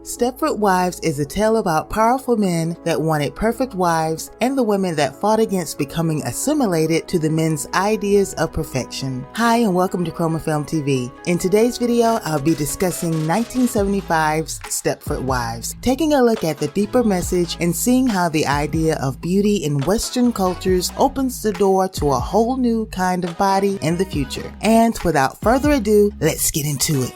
Stepford Wives is a tale about powerful men that wanted perfect wives and the women that fought against becoming assimilated to the men's ideas of perfection. Hi and welcome to Chroma Film TV. In today's video, I'll be discussing 1975's Stepford Wives, taking a look at the deeper message and seeing how the idea of beauty in Western cultures opens the door to a whole new kind of body in the future. And without further ado, let's get into it.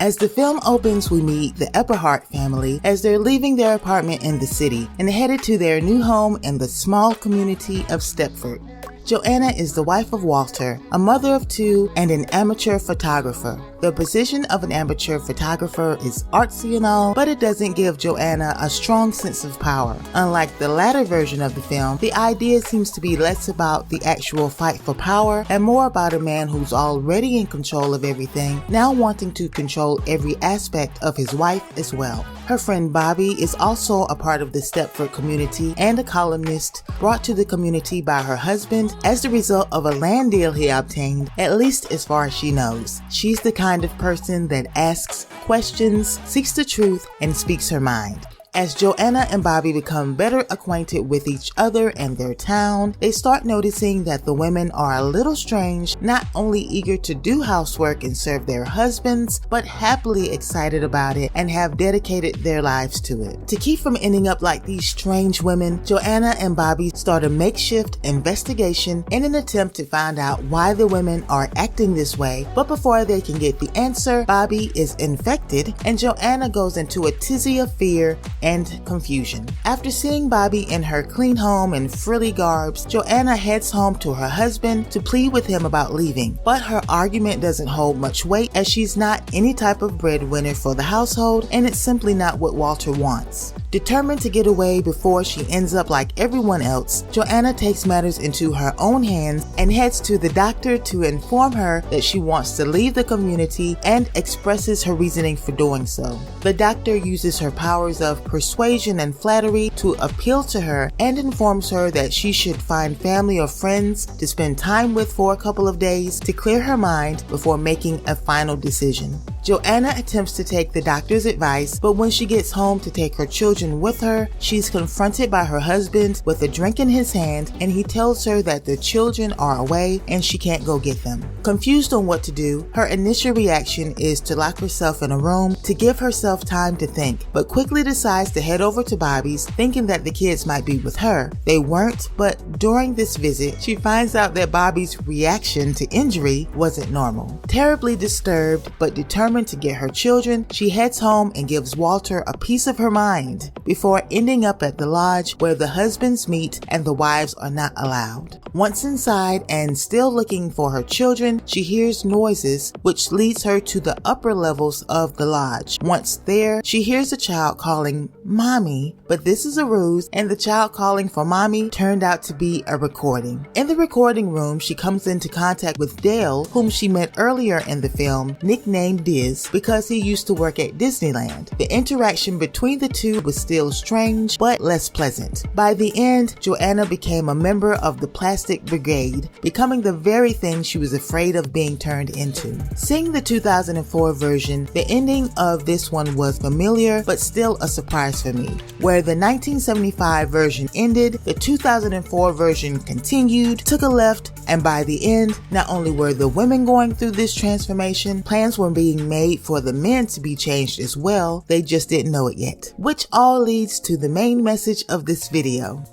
As the film opens, we meet the Eberhardt family as they're leaving their apartment in the city and headed to their new home in the small community of Stepford. Joanna is the wife of Walter, a mother of two, and an amateur photographer. The position of an amateur photographer is artsy and all, but it doesn't give Joanna a strong sense of power. Unlike the latter version of the film, the idea seems to be less about the actual fight for power and more about a man who's already in control of everything, now wanting to control every aspect of his wife as well. Her friend Bobby is also a part of the Stepford community and a columnist brought to the community by her husband as the result of a land deal he obtained, at least as far as she knows. She's the kind of person that asks questions, seeks the truth, and speaks her mind. As Joanna and Bobby become better acquainted with each other and their town, they start noticing that the women are a little strange, not only eager to do housework and serve their husbands, but happily excited about it and have dedicated their lives to it. To keep from ending up like these strange women, Joanna and Bobby start a makeshift investigation in an attempt to find out why the women are acting this way, but before they can get the answer, Bobby is infected and Joanna goes into a tizzy of fear and confusion. After seeing Bobby in her clean home and frilly garbs, Joanna heads home to her husband to plead with him about leaving. But her argument doesn't hold much weight as she's not any type of breadwinner for the household and it's simply not what Walter wants. Determined to get away before she ends up like everyone else, Joanna takes matters into her own hands and heads to the doctor to inform her that she wants to leave the community and expresses her reasoning for doing so. The doctor uses her powers of persuasion and flattery to appeal to her and informs her that she should find family or friends to spend time with for a couple of days to clear her mind before making a final decision. Joanna attempts to take the doctor's advice, but when she gets home to take her children with her, she's confronted by her husband with a drink in his hand and he tells her that the children are away and she can't go get them. Confused on what to do, her initial reaction is to lock herself in a room to give herself time to think, but quickly decides to head over to Bobby's thinking that the kids might be with her. They weren't, but during this visit, she finds out that Bobby's reaction to injury wasn't normal. Terribly disturbed, but determined to get her children, she heads home and gives Walter a piece of her mind before ending up at the lodge where the husbands meet and the wives are not allowed. Once inside and still looking for her children, she hears noises which leads her to the upper levels of the lodge. Once there, she hears a child calling mommy, but this is a ruse and the child calling for mommy turned out to be a recording. In the recording room, she comes into contact with Dale, whom she met earlier in the film, nicknamed Diz, because he used to work at Disneyland. The interaction between the two was still strange, but less pleasant. By the end, Joanna became a member of the Plastic Brigade, becoming the very thing she was afraid of being turned into. Seeing the 2004 version, the ending of this one was familiar, but still a surprise for me. Where the 1975 version ended, the 2004 version continued, took a left, and by the end, not only were the women going through this transformation, plans were being made for the men to be changed as well, they just didn't know it yet. Which all leads to the main message of this video.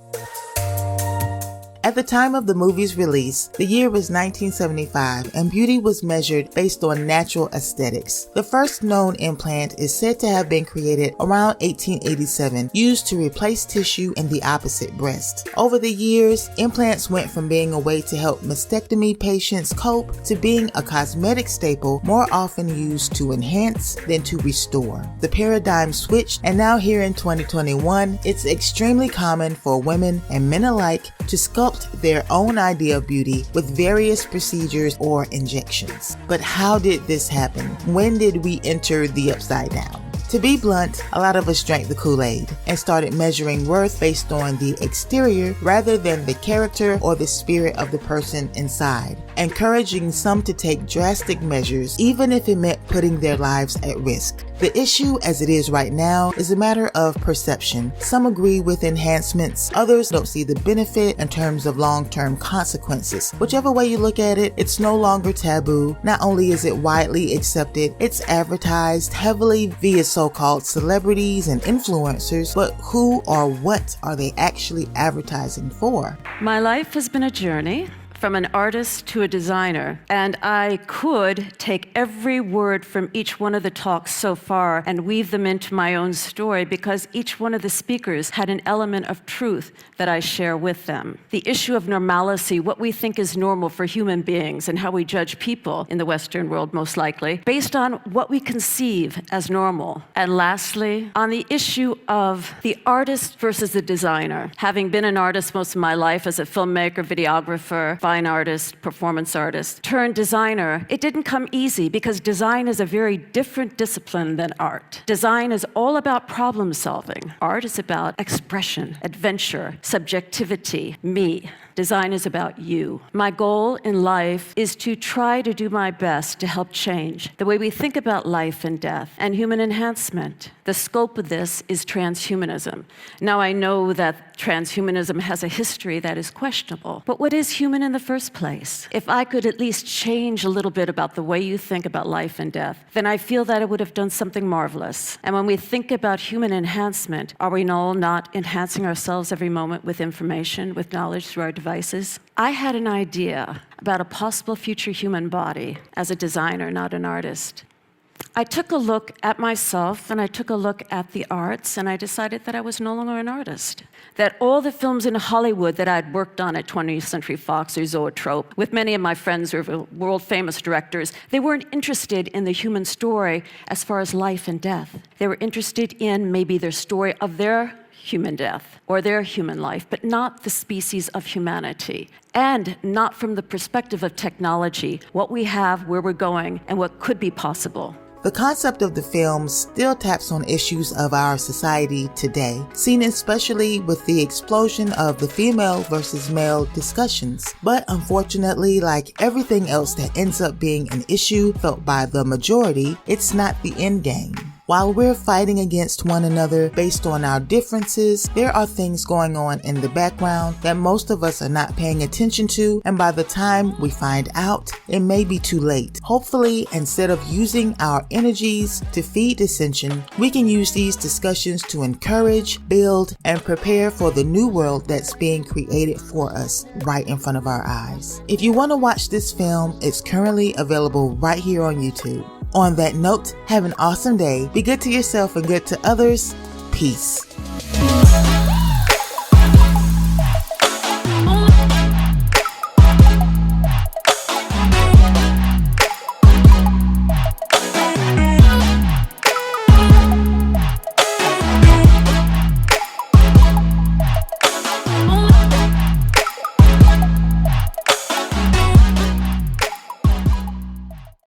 At the time of the movie's release, the year was 1975 and beauty was measured based on natural aesthetics. The first known implant is said to have been created around 1887, used to replace tissue in the opposite breast. Over the years, implants went from being a way to help mastectomy patients cope to being a cosmetic staple more often used to enhance than to restore. The paradigm switched and now here in 2021, it's extremely common for women and men alike to sculpt their own idea of beauty with various procedures or injections. But how did this happen? When did we enter the upside down? To be blunt, a lot of us drank the Kool-Aid and started measuring worth based on the exterior rather than the character or the spirit of the person inside. encouraging some to take drastic measures, even if it meant putting their lives at risk. The issue as it is right now is a matter of perception. Some agree with enhancements, others don't see the benefit in terms of long-term consequences. Whichever way you look at it, it's no longer taboo. Not only is it widely accepted, it's advertised heavily via so-called celebrities and influencers, but who or what are they actually advertising for? My life has been a journey from an artist to a designer, and I could take every word from each one of the talks so far and weave them into my own story, because each one of the speakers had an element of truth that I share with them. The issue of normalcy, what we think is normal for human beings and how we judge people in the Western world most likely, based on what we conceive as normal. And lastly, on the issue of the artist versus the designer. Having been an artist most of my life as a filmmaker, videographer, fine artist, performance artist, turned designer, it didn't come easy because design is a very different discipline than art. Design is all about problem solving. Art is about expression, adventure, subjectivity, me. Design is about you. My goal in life is to try to do my best to help change the way we think about life and death and human enhancement. The scope of this is transhumanism. Now, I know that transhumanism has a history that is questionable, but what is human in the first place? If I could at least change a little bit about the way you think about life and death, then I feel that I would have done something marvelous. And when we think about human enhancement, are we all not enhancing ourselves every moment with information, with knowledge through our devices? I had an idea about a possible future human body as a designer, not an artist. I took a look at myself and I took a look at the arts, and I decided that I was no longer an artist. That all the films in Hollywood that I'd worked on at 20th Century Fox or Zoetrope, with many of my friends who are world-famous directors, they weren't interested in the human story as far as life and death. They were interested in maybe their story of their human death or their human life, but not the species of humanity. And not from the perspective of technology, what we have, where we're going, and what could be possible. The concept of the film still taps on issues of our society today, seen especially with the explosion of the female versus male discussions. But unfortunately, like everything else that ends up being an issue felt by the majority, it's not the end game. While we're fighting against one another based on our differences, there are things going on in the background that most of us are not paying attention to, and by the time we find out, it may be too late. Hopefully, instead of using our energies to feed dissension, we can use these discussions to encourage, build, and prepare for the new world that's being created for us right in front of our eyes. If you want to watch this film, it's currently available right here on YouTube. On that note, have an awesome day. Be good to yourself and good to others. Peace.